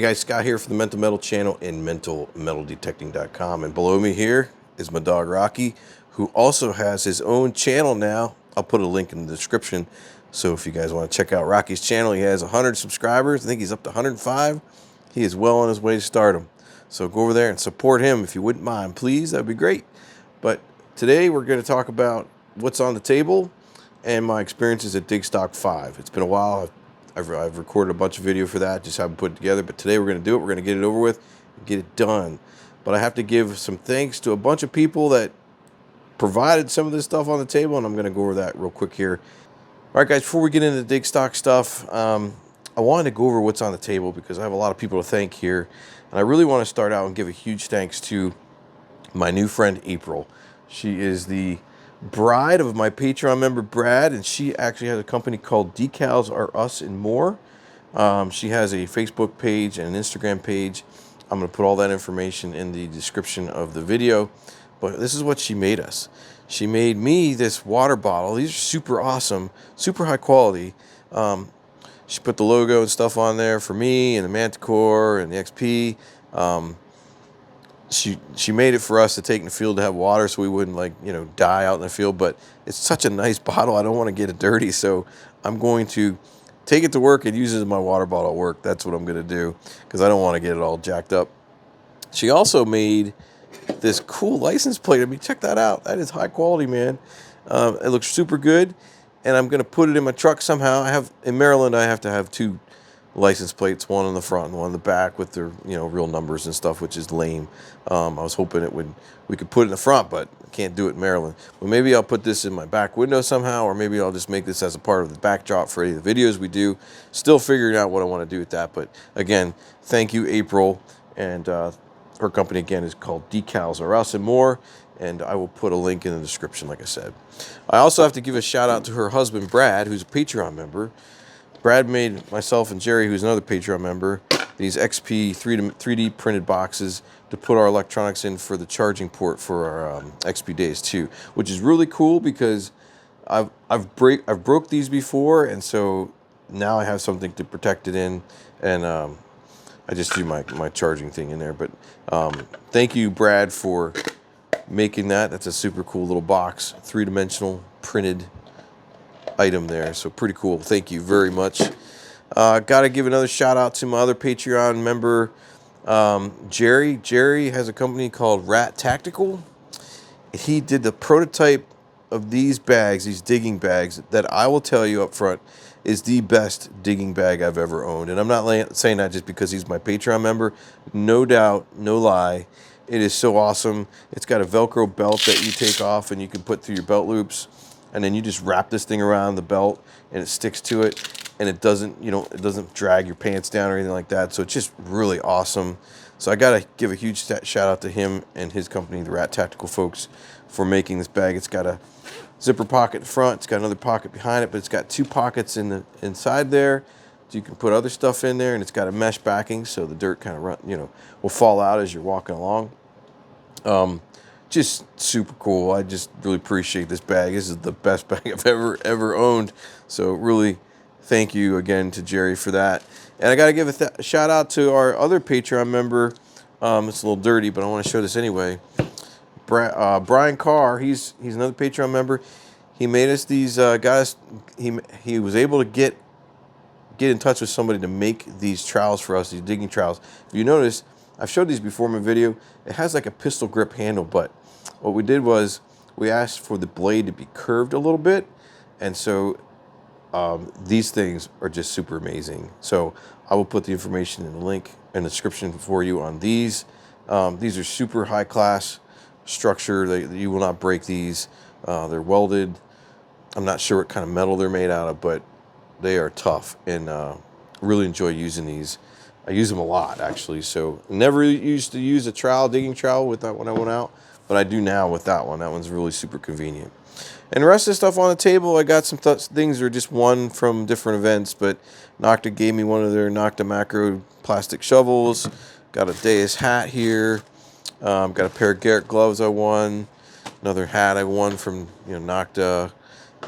guys, Scott here for the Mental Metal channel and mentalmetalDetecting.com. And below me here is my dog Rocky, who also has his own channel now. I'll put a link in the description. So if you guys want to check out Rocky's channel, he has 100 subscribers. I think he's up to 105. He is well on his way to stardom. So go over there and support him if you wouldn't mind, please. That'd be great. But today we're going to talk about what's on the table and my experiences at Digstock 5. It's been a while. I've recorded a bunch of video for that, just haven't put it together. But today we're going to do it. We're going to get it over with and get it done. But I have to give some thanks to a bunch of people that provided some of this stuff on the table, and I'm going to go over that real quick here. All right, guys, before we get into the Digstock stuff, I wanted to go over what's on the table because I have a lot of people to thank here. And I really want to start out and give a huge thanks to my new friend, April. She is the bride of my Patron member Brad, and she actually has a company called Decals Are Us and More. She has a Facebook page and an Instagram page. I'm going to put all that information in the description of the video. But this is what she made us. She made me this water bottle. These are super awesome, super high quality. She put the logo and stuff on there for me and the Manticore and the XP. She made it for us to take in the field to have water so we wouldn't die out in the field. But it's such a nice bottle. I don't want to get it dirty. So I'm going to take it to work and use it as my water bottle at work. That's what I'm going to do because I don't want to get it all jacked up. She also made this cool license plate. I mean, check that out. That is high quality, man. It looks super good. And I'm going to put it in my truck somehow. In Maryland, I have to have two license plates, one in the front and one in the back with their real numbers and stuff, which is lame. I was hoping we could put it in the front, but I can't do it in Maryland. But maybe I'll put this in my back window somehow, or maybe I'll just make this as a part of the backdrop for any of the videos we do. Still figuring out what I want to do with that. But again, thank you, April. And her company again is called Decals Are Us and More. And I will put a link in the description, like I said. I also have to give a shout out to her husband, Brad, who's a Patreon member. Brad made myself and Jerry, who's another Patreon member, these XP 3D printed boxes to put our electronics in for the charging port for our XP Days 2, which is really cool because I've broke these before, and so now I have something to protect it in, and I just do my charging thing in there. But thank you, Brad, for making that. That's a super cool little box, 3-dimensional printed item there, so pretty cool. Thank you very much. Got to give another shout out to my other Patreon member, Jerry. Jerry has a company called Rat Tactical. He did the prototype of these bags, these digging bags, that I will tell you up front is the best digging bag I've ever owned. And I'm not saying that just because he's my Patreon member. No doubt, no lie. It is so awesome. It's got a Velcro belt that you take off and you can put through your belt loops. And then you just wrap this thing around the belt and it sticks to it, and it doesn't, it doesn't drag your pants down or anything like that. So it's just really awesome. So I gotta give a huge shout out to him and his company, the Rat Tactical folks, for making this bag. It's got a zipper pocket in front. It's got another pocket behind it, but it's got two pockets in the inside there. So you can put other stuff in there, and it's got a mesh backing, so the dirt kind of will fall out as you're walking along. Just super cool. I just really appreciate this bag. This is the best bag I've ever owned. So really, thank you again to Jerry for that. And I got to give a shout out to our other Patreon member. It's a little dirty, but I want to show this anyway. Brian Carr. He's another Patreon member. He made us these guys. He was able to get in touch with somebody to make these trowels for us. These digging trowels. If you notice, I've showed these before in my video. It has like a pistol grip handle, but what we did was we asked for the blade to be curved a little bit, and so these things are just super amazing. So I will put the information in the link in the description for you on these. These are super high class structure. You will not break these. They're welded. I'm not sure what kind of metal they're made out of, but they are tough, and really enjoy using these. I use them a lot, actually. So never used to use a trowel, digging trowel with that when I went out, but I do now with that one. That one's really super convenient. And the rest of the stuff on the table, I got some things that are just one from different events, but Nocta gave me one of their Nocta Macro plastic shovels. Got a Deus hat here. Got a pair of Garrett gloves I won. Another hat I won from Nocta.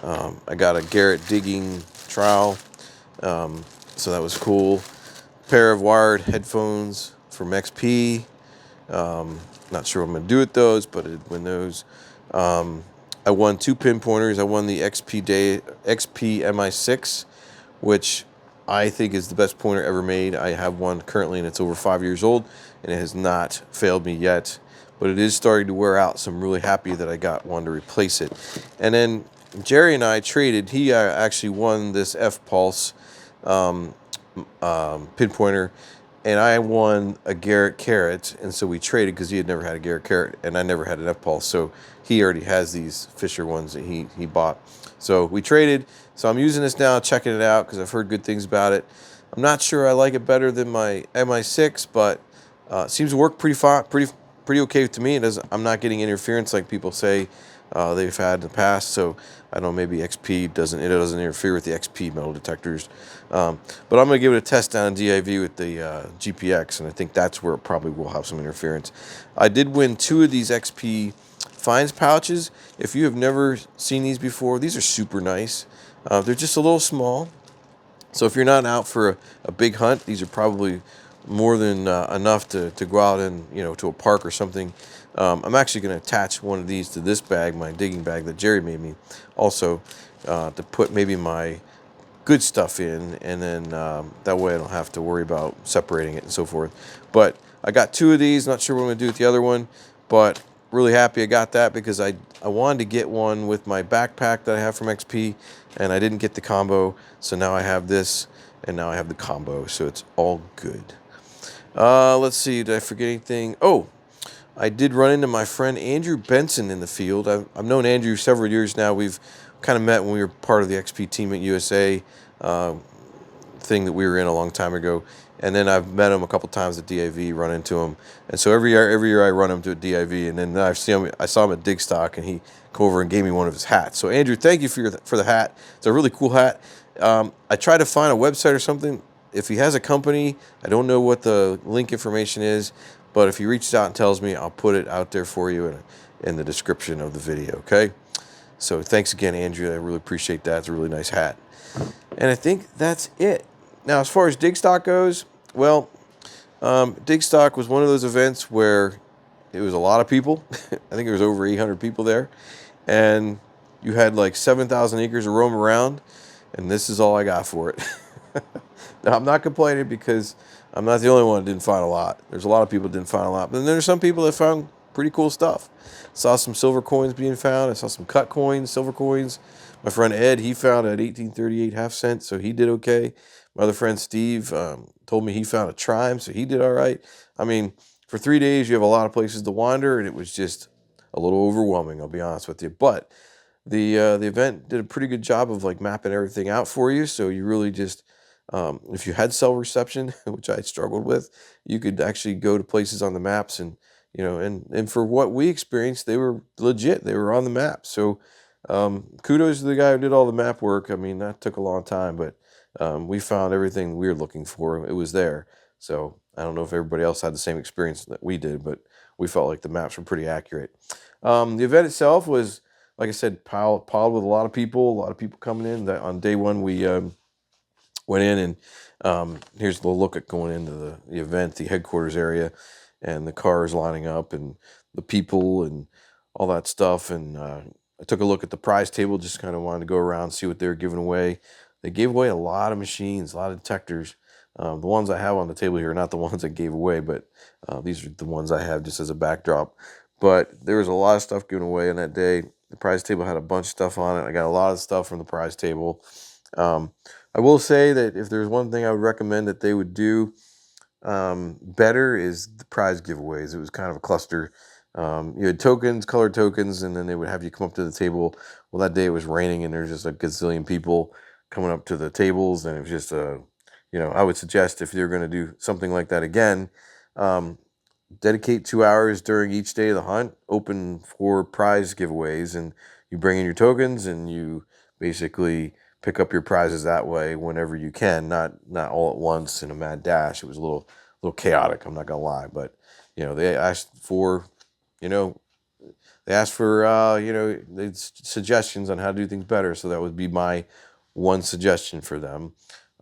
I got a Garrett digging trowel, so that was cool. pair of wired headphones from XP. Not sure what I'm going to do with those, but when those, I won 2 pinpointers. I won the XP MI6, which I think is the best pointer ever made. I have one currently, and it's over 5 years old, and it has not failed me yet. But it is starting to wear out, so I'm really happy that I got one to replace it. And then Jerry and I traded. He actually won this F Pulse pinpointer, and I won a Garrett Carrot, and so we traded because he had never had a Garrett Carrot, and I never had an F Pulse, so he already has these Fisher ones that he bought. So we traded. So I'm using this now, checking it out because I've heard good things about it. I'm not sure I like it better than my MI6, but it seems to work pretty fine, pretty okay to me. It doesn't. I'm not getting interference like people say they've had in the past. So I don't know, maybe XP doesn't interfere with the XP metal detectors. But I'm gonna give it a test down in DIV with the GPX, and I think that's where it probably will have some interference. I did win 2 of these XP finds pouches. If you have never seen these before, these are super nice. They're just a little small, so if you're not out for a big hunt, these are probably more than enough to go out and, to a park or something. I'm actually going to attach one of these to this bag, my digging bag that Jerry made me, also to put maybe my good stuff in, and then that way I don't have to worry about separating it and so forth. But I got 2 of these. Not sure what I'm going to do with the other one, but really happy I got that because I wanted to get one with my backpack that I have from XP, and I didn't get the combo, so now I have this, and now I have the combo, so it's all good. Let's see, did I forget anything? Oh, I did run into my friend Andrew Benson in the field. I've known Andrew several years now. We've kind of met when we were part of the XP team at USA thing that we were in a long time ago. And then I've met him a couple times at DIV, run into him. And so every year I run him to a DIV, and then I saw him at Digstock, and he came over and gave me one of his hats. So Andrew, thank you for the hat. It's a really cool hat. I tried to find a website or something. If he has a company, I don't know what the link information is, but if he reaches out and tells me, I'll put it out there for you in the description of the video, okay? So thanks again, Andrew. I really appreciate that. It's a really nice hat. And I think that's it. Now, as far as Digstock goes, well, Digstock was one of those events where it was a lot of people. I think there was over 800 people there. And you had like 7,000 acres to roam around, and this is all I got for it. Now, I'm not complaining because I'm not the only one that didn't find a lot. There's a lot of people that didn't find a lot. But then there's some people that found pretty cool stuff. Saw some silver coins being found. I saw some cut coins, silver coins. My friend Ed, he found an 1838 half cent, so he did okay. My other friend Steve told me he found a trime, so he did all right. I mean, for 3 days, you have a lot of places to wander, and it was just a little overwhelming, I'll be honest with you. But the event did a pretty good job of like mapping everything out for you, so you really just if you had cell reception, which I struggled with, you could actually go to places on the maps, and and for what we experienced, they were legit. They were on the map. So kudos to the guy who did all the map work. I mean, that took a long time, but we found everything we were looking for. It was there. So I don't know if everybody else had the same experience that we did, but we felt like the maps were pretty accurate. The event itself was, like I said, piled with a lot of people coming in. That on day one we went in, and here's the look at going into the event, the headquarters area, and the cars lining up, and the people, and all that stuff. And I took a look at the prize table, just kind of wanted to go around and see what they were giving away. They gave away a lot of machines, a lot of detectors. The ones I have on the table here are not the ones I gave away, but these are the ones I have just as a backdrop. But there was a lot of stuff given away on that day. The prize table had a bunch of stuff on it. I got a lot of stuff from the prize table. I will say that if there's one thing I would recommend that they would do better is the prize giveaways. It was kind of a cluster. You had tokens, colored tokens, and then they would have you come up to the table. Well, that day it was raining, and there's just a gazillion people coming up to the tables, and it was just I would suggest if you're going to do something like that again, dedicate 2 hours during each day of the hunt, open for prize giveaways, and you bring in your tokens, and you basically pick up your prizes that way whenever you can, not all at once in a mad dash. It was a little chaotic, I'm not gonna lie, but they asked for you know suggestions on how to do things better, so that would be my one suggestion for them.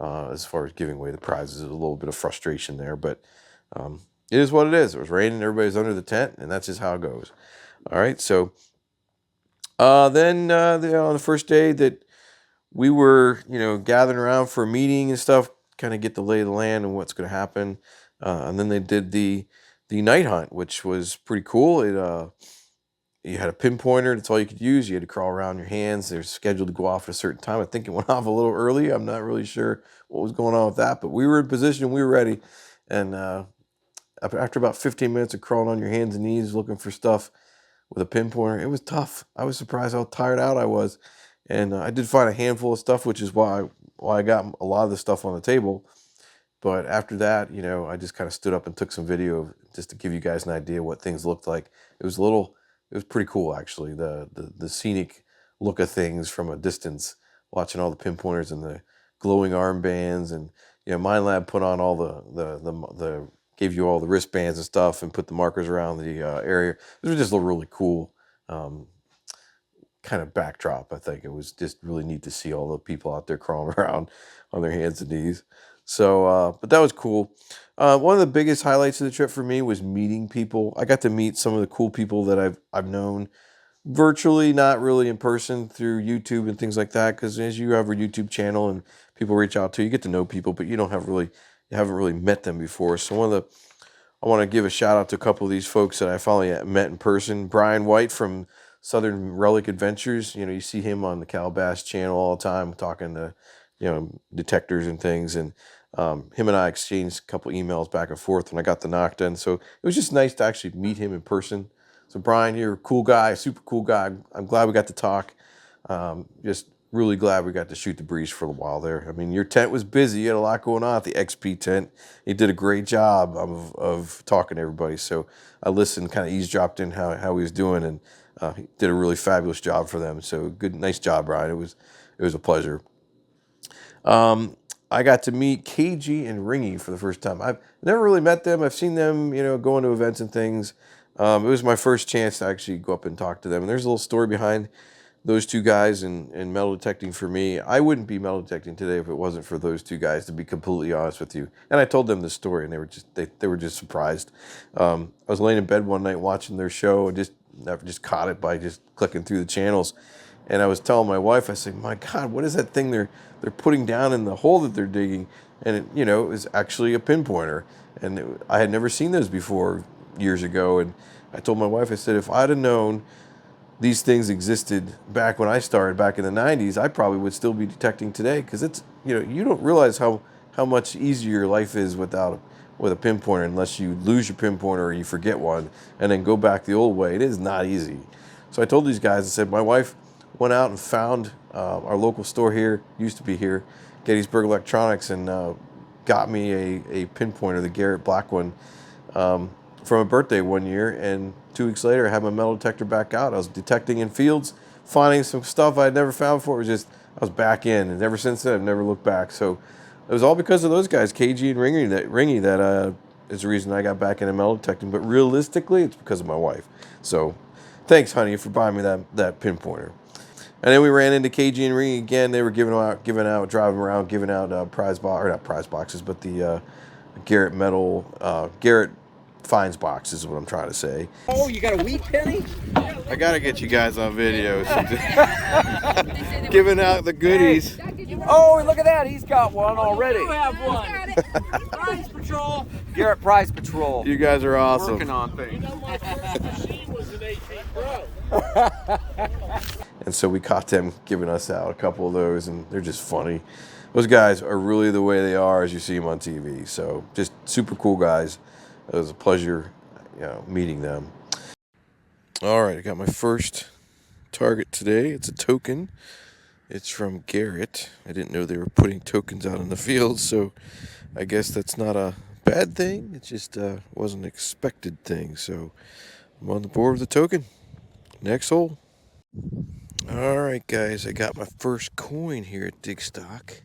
as far as giving away the prizes. There's a little bit of frustration there, but it is what it is. It was raining, everybody's under the tent, and that's just how it goes. All right, so then on the first day that we were, gathering around for a meeting and stuff, kind of get the lay of the land and what's going to happen. And then they did the night hunt, which was pretty cool. You had a pinpointer. That's all you could use. You had to crawl around your hands. They're scheduled to go off at a certain time. I think it went off a little early. I'm not really sure what was going on with that, but we were in position. We were ready. And after about 15 minutes of crawling on your hands and knees looking for stuff with a pinpointer, it was tough. I was surprised how tired out I was. And I did find a handful of stuff, which is why I got a lot of the stuff on the table. But after that, I just kind of stood up and took some video just to give you guys an idea what things looked like. It was pretty cool, actually, the scenic look of things from a distance, watching all the pinpointers and the glowing armbands. And, Minelab put on all the gave you all the wristbands and stuff and put the markers around the area. It was just a really cool kind of backdrop. I think it was just really neat to see all the people out there crawling around on their hands and knees. So, but that was cool. One of the biggest highlights of the trip for me was meeting people. I got to meet some of the cool people that I've known virtually, not really in person, through YouTube and things like that. Because as you have a YouTube channel and people reach out to you, you get to know people, but you haven't really met them before. So I want to give a shout out to a couple of these folks that I finally met in person. Brian White from Southern Relic Adventures. You see him on the Calabash channel all the time talking to, detectors and things. And him and I exchanged a couple emails back and forth when I got the knock done. So it was just nice to actually meet him in person. So Brian, you're a cool guy, super cool guy. I'm glad we got to talk. Just really glad we got to shoot the breeze for a while there. I mean, your tent was busy. You had a lot going on at the XP tent. You did a great job of talking to everybody. So I listened, kind of eavesdropped in how he was doing, and he did a really fabulous job for them. So good, nice job, Brian. It was a pleasure. I got to meet KG and Ringy for the first time. I've never really met them. I've seen them, going to events and things. It was my first chance to actually go up and talk to them. And there's a little story behind those two guys and metal detecting for me. I wouldn't be metal detecting today if it wasn't for those two guys, to be completely honest with you. And I told them this story, and they were just surprised. I was laying in bed one night watching their show and just caught it by just clicking through the channels. And I was telling my wife, I said, "My God, what is that thing they're putting down in the hole that they're digging?" And it was actually a pinpointer. And I had never seen those before years ago. And I told my wife, I said, if I'd have known these things existed back when I started back in the 90s, I probably would still be detecting today, because it's, you don't realize how much easier your life is with a pinpointer, unless you lose your pinpointer or you forget one and then go back the old way. It is not easy. So I told these guys, I said, my wife went out and found our local store here, used to be here, Gettysburg Electronics, and got me a pinpointer, the Garrett black one, from a birthday one year. And 2 weeks later, I had my metal detector back out. I was detecting in fields, finding some stuff I had never found before. I was back in, and ever since then, I've never looked back. So it was all because of those guys, KG and Ringy, that is the reason I got back into metal detecting. But realistically, it's because of my wife. So thanks, honey, for buying me that pinpointer. And then we ran into KG and Ringy again. They were driving around, giving out not prize boxes, but the Garrett finds boxes is what I'm trying to say. Oh, you got a wheat penny? I gotta get you guys on video. Giving out the goodies. Oh, look at that. He's got one already. You have one. Prize Patrol. Garrett Prize Patrol. You guys are awesome. Working on things. My first machine was an 18 Pro. And so we caught them giving us out a couple of those, and they're just funny. Those guys are really the way they are as you see them on TV. So just super cool guys. It was a pleasure, meeting them. All right, I got my first target today. It's a token. It's from Garrett. I didn't know they were putting tokens out in the field, so I guess that's not a bad thing. It just wasn't an expected thing. So I'm on the board with the token. Next hole. All right, guys, I got my first coin here at Digstock.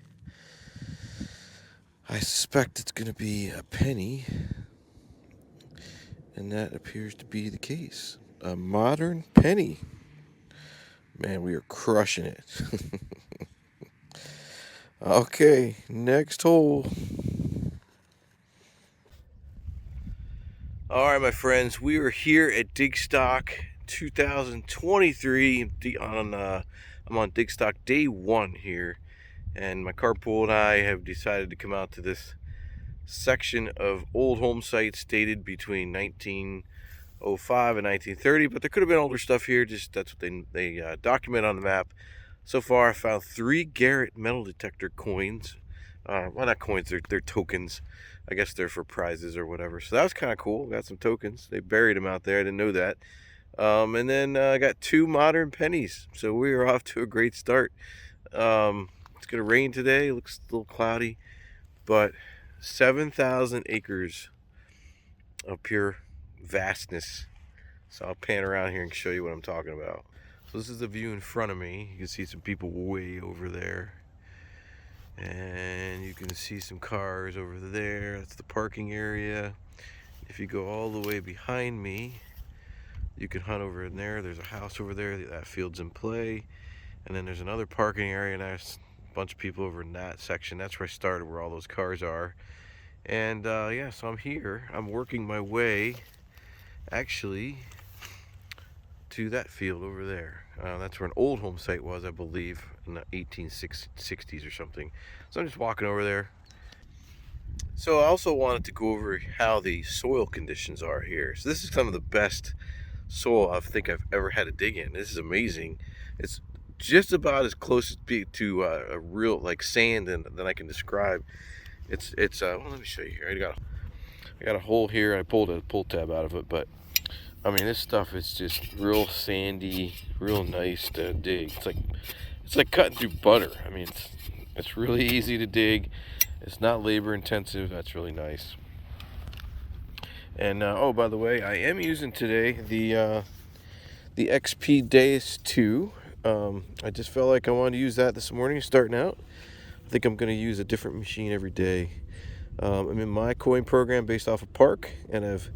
I suspect it's going to be a penny, and that appears to be the case. A modern penny. Man, we are crushing it. Okay, next hole. All right, my friends, we are here at Digstock 2023. I'm on Digstock day 1 here, and my carpool and I have decided to come out to this section of old home sites dated between 1905 and 1930. But there could have been older stuff here. Just that's what they document on the map. So far, I found 3 Garrett metal detector coins. Well, not coins, they're tokens. I guess they're for prizes or whatever. So that was kind of cool. Got some tokens. They buried them out there. I didn't know that. And then I got 2 modern pennies. So we are off to a great start. It's going to rain today. It looks a little cloudy. But 7,000 acres of pure vastness. So I'll pan around here and show you what I'm talking about. So this is the view in front of me. You can see some people way over there. And you can see some cars over there. That's the parking area. If you go all the way behind me, you can hunt over in there. There's a house over there. That field's in play. And then there's another parking area, and there's a bunch of people over in that section. That's where I started, where all those cars are. And yeah, so I'm here. I'm working my way, actually, to that field over there. That's where an old home site was, I believe, in the 1860s or something. So I'm just walking over there. So I also wanted to go over how the soil conditions are here. So this is some of the best soil I think I've ever had to dig in. This is amazing. It's just about as close to a real like sand than I can describe. It's well, let me show you here. I got a hole here. I pulled a pull tab out of it, but I mean, this stuff is just real sandy, real nice to dig. It's like cutting through butter. I mean, it's really easy to dig. It's not labor intensive. That's really nice. And oh, by the way, I am using today the XP Deus 2. I just felt like I wanted to use that this morning, starting out. I think I'm going to use a different machine every day. I'm in my coin program based off of Park, and I've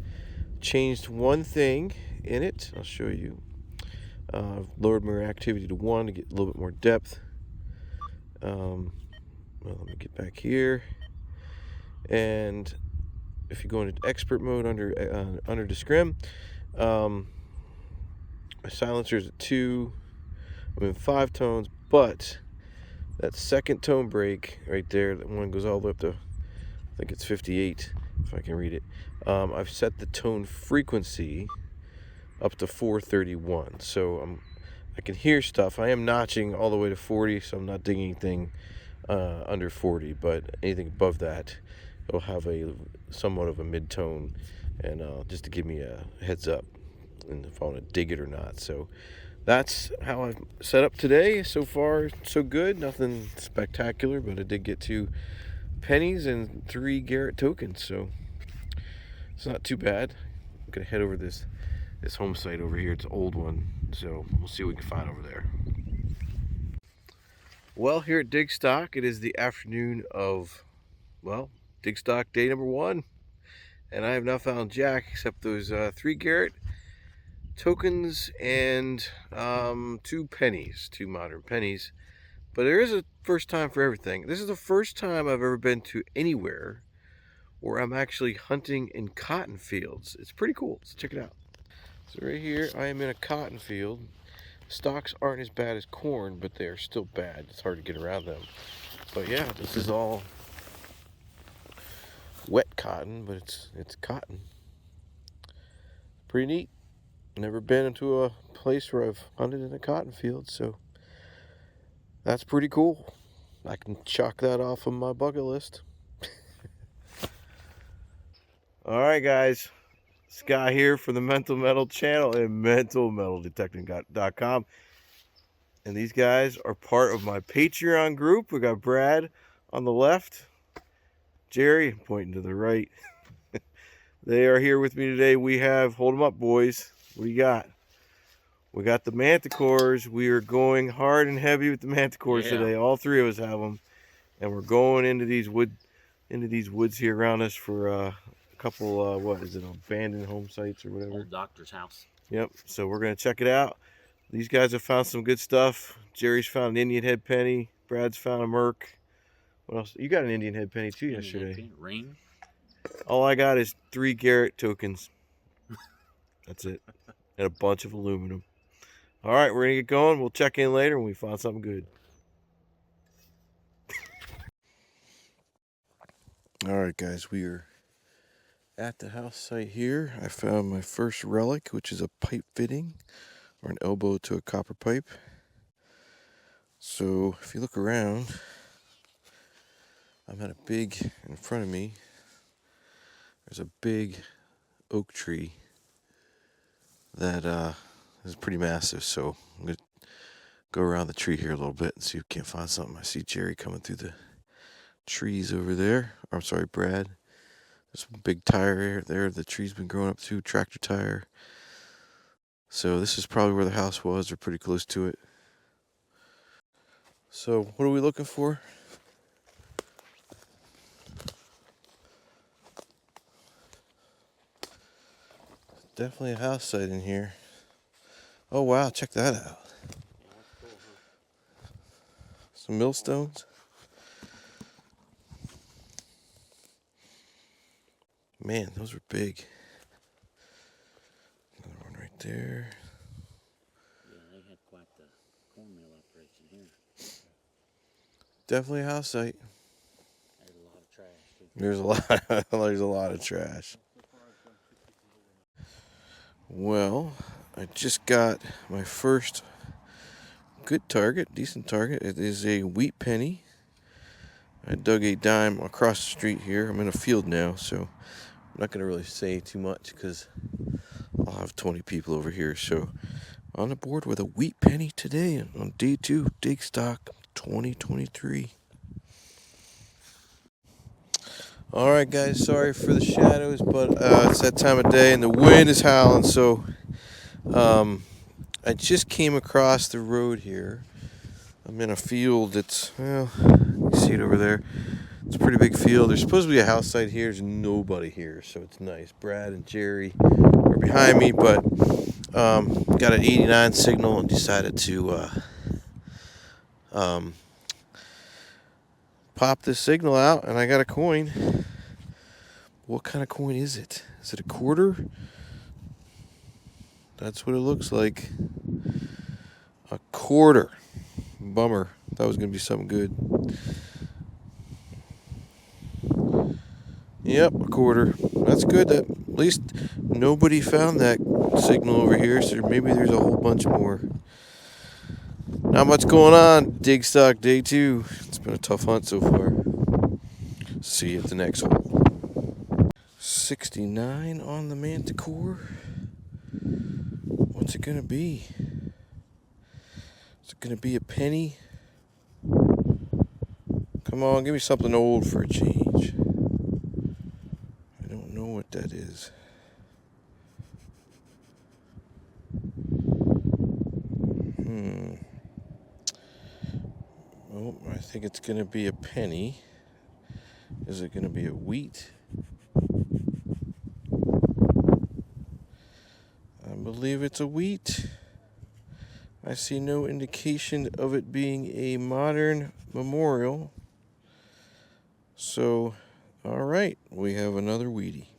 changed one thing in it. I'll show you. I've lowered my activity to 1 to get a little bit more depth. Well, let me get back here. And if you go into expert mode under Discrim, my silencer is at 2. I'm in 5 tones, but that second tone break right there, that one goes all the way up to, I think it's 58, if I can read it. I've set the tone frequency up to 431, so I can hear stuff. I am notching all the way to 40, so I'm not digging anything under 40, but anything above that, it'll have a somewhat of a mid-tone, and just to give me a heads up and if I want to dig it or not. So that's how I've set up today. So far, so good. Nothing spectacular, but I did get 2 pennies and 3 Garrett tokens, so it's not too bad. I'm gonna head over this home site over here. It's an old one, so we'll see what we can find over there. Well, here at Digstock, it is the afternoon of, well, Digstock day number 1, and I have not found jack except those 3 Garrett tokens and 2 pennies, 2 modern pennies. But there is a first time for everything. This is the first time I've ever been to anywhere where I'm actually hunting in cotton fields. It's pretty cool. Let's check it out. So right here, I am in a cotton field. Stalks aren't as bad as corn, but they are still bad. It's hard to get around them. But yeah, this is all wet cotton, but it's cotton. Pretty neat. Never been into a place where I've hunted in a cotton field, so that's pretty cool. I can chalk that off of my bucket list. All right, guys. Scott here from the Mental Metal channel and mentalmetalDetecting.com. And these guys are part of my Patreon group. We got Brad on the left, Jerry pointing to the right. They are here with me today. We have, hold them up, boys. What do you got? We got the manticores. We are going hard and heavy with the manticores today. All 3 of us have them, and we're going into these woods here around us for a couple. What is it? Abandoned home sites or whatever. Old doctor's house. Yep. So we're gonna check it out. These guys have found some good stuff. Jerry's found an Indian head penny. Brad's found a Merc. What else? You got an Indian head penny too yesterday. Ring. All I got is 3 Garrett tokens. That's it. And a bunch of aluminum. All right, we're going to get going. We'll check in later when we find something good. All right, guys, we are at the house site here. I found my first relic, which is a pipe fitting or an elbow to a copper pipe. So if you look around, I'm at a big, in front of me, there's a big oak tree that is pretty massive. So I'm going to go around the tree here a little bit and see if we can't find something. I see Jerry coming through the trees over there. I'm sorry, Brad. There's a big tire there. The tree's been growing up to, tractor tire. So this is probably where the house was, or pretty close to it. So what are we looking for? Definitely a house site in here. Oh wow, check that out. Some millstones. Man, those were big. Another one right there. Yeah, they had quite the cornmeal operation here. Definitely a house site. There's a lot of trash too. There's a lot of trash. Well, I just got my first good target, decent target. It is a wheat penny. I dug a dime across the street here. I'm in a field now, so I'm not going to really say too much because I'll have 20 people over here. So on the board with a wheat penny today on day 2, Digstock 2023. All right, guys, sorry for the shadows, but it's that time of day and the wind is howling. So I just came across the road here. I'm in a field that's, well, you see it over there. It's a pretty big field. There's supposed to be a house site here. There's nobody here, so it's nice. Brad and Jerry are behind me, but got an 89 signal and decided to pop this signal out, and I got a coin. What kind of coin is it? Is it a quarter? That's what it looks like. A quarter. Bummer. That was going to be something good. Yep, a quarter. That's good. That, at least nobody found that signal over here, so maybe there's a whole bunch more. Not much going on. Digstock day 2. It's been a tough hunt so far. See you at the next hole. 69 on the Manticore. What's it gonna be? Is it gonna be a penny? Come on, give me something old for a change. I don't know what that is. Oh, I think it's gonna be a penny. Is it gonna be a wheat? I believe it's a wheat. I see no indication of it being a modern memorial. So, all right, we have another wheatie.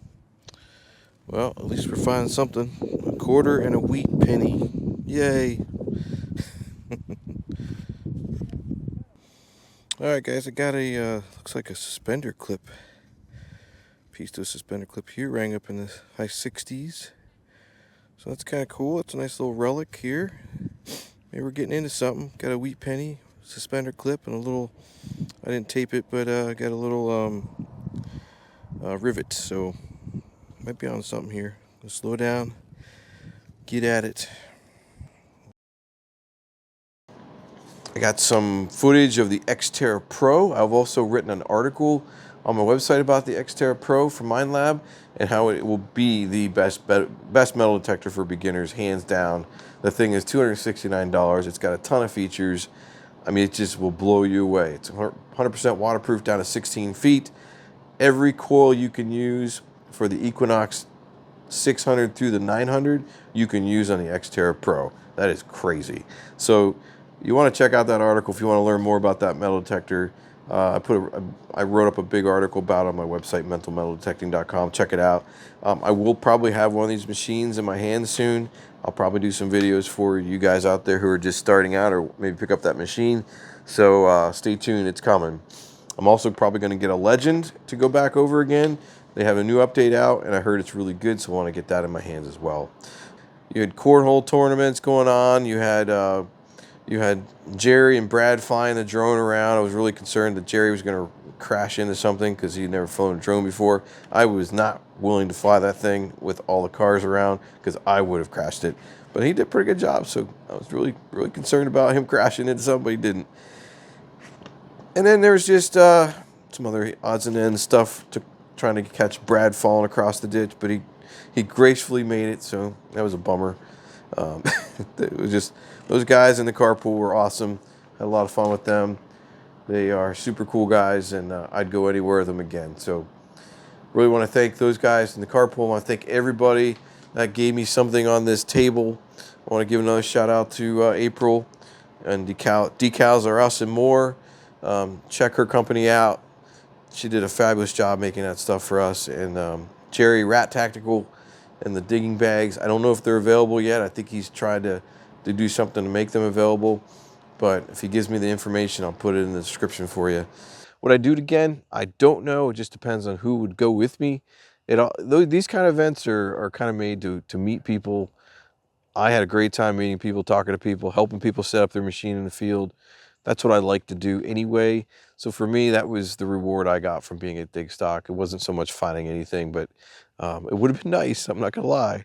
Well, at least we're finding something. A quarter and a wheat penny. Yay. All right, guys, I got a, looks like a suspender clip. Piece to a suspender clip here, rang up in the high 60s. So that's kind of cool. It's a nice little relic here. Maybe we're getting into something. Got a wheat penny, suspender clip, and a little, I didn't tape it, but I got a little rivet. So might be on something here. Let's slow down, get at it. I got some footage of the Xterra Pro. I've also written an article on my website about the Xterra Pro from Minelab and how it will be the best metal detector for beginners, hands down. The thing is $269. It's got a ton of features. I mean, it just will blow you away. It's 100% waterproof down to 16 feet. Every coil you can use for the Equinox 600 through the 900, you can use on the Xterra Pro. That is crazy. So you want to check out that article if you want to learn more about that metal detector. I wrote up a big article about it on my website, mentalmetaldetecting.com. Check it out. I will probably have one of these machines in my hands soon. I'll probably do some videos for you guys out there who are just starting out or maybe pick up that machine. So stay tuned, it's coming. I'm also probably going to get a Legend to go back over again. They have a new update out, and I heard it's really good, so I want to get that in my hands as well. You had cornhole tournaments going on. You had Jerry and Brad flying the drone around. I was really concerned that Jerry was going to crash into something because he'd never flown a drone before. I was not willing to fly that thing with all the cars around because I would have crashed it. But he did a pretty good job, so I was really, really concerned about him crashing into something, but he didn't. And then there's just some other odds and ends stuff trying to catch Brad falling across the ditch, but he gracefully made it, so that was a bummer. It was just those guys in the carpool were awesome. Had a lot of fun with them. They are super cool guys, and I'd go anywhere with them again. So really want to thank those guys in the carpool. I want to thank everybody that gave me something on this table. I want to give another shout out to April and Decals Are Us and More. Check her company out. She did a fabulous job making that stuff for us. And Jerry, Rat Tactical, and the digging bags. I don't know if they're available yet. I think he's tried to do something to make them available. But if he gives me the information, I'll put it in the description for you. Would I do it again? I don't know. It just depends on who would go with me. These kind of events are kind of made to meet people. I had a great time meeting people, talking to people, helping people set up their machine in the field. That's what I like to do anyway. So for me, that was the reward I got from being at Digstock. It wasn't so much finding anything, but it would have been nice, I'm not gonna lie.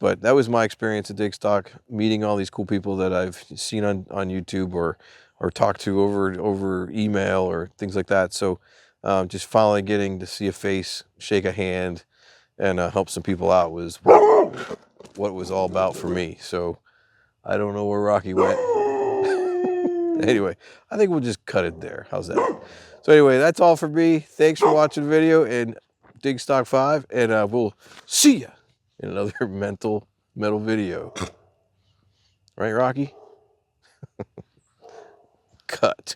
But that was my experience at Digstock, meeting all these cool people that I've seen on YouTube or talked to over email or things like that. So just finally getting to see a face, shake a hand, and help some people out was what it was all about for me. So I don't know where Rocky went. Anyway, I think we'll just cut it there. How's that? So anyway, that's all for me. Thanks for watching the video in Digstock 5, and we'll see ya in another metal video. Right, Rocky? Cut.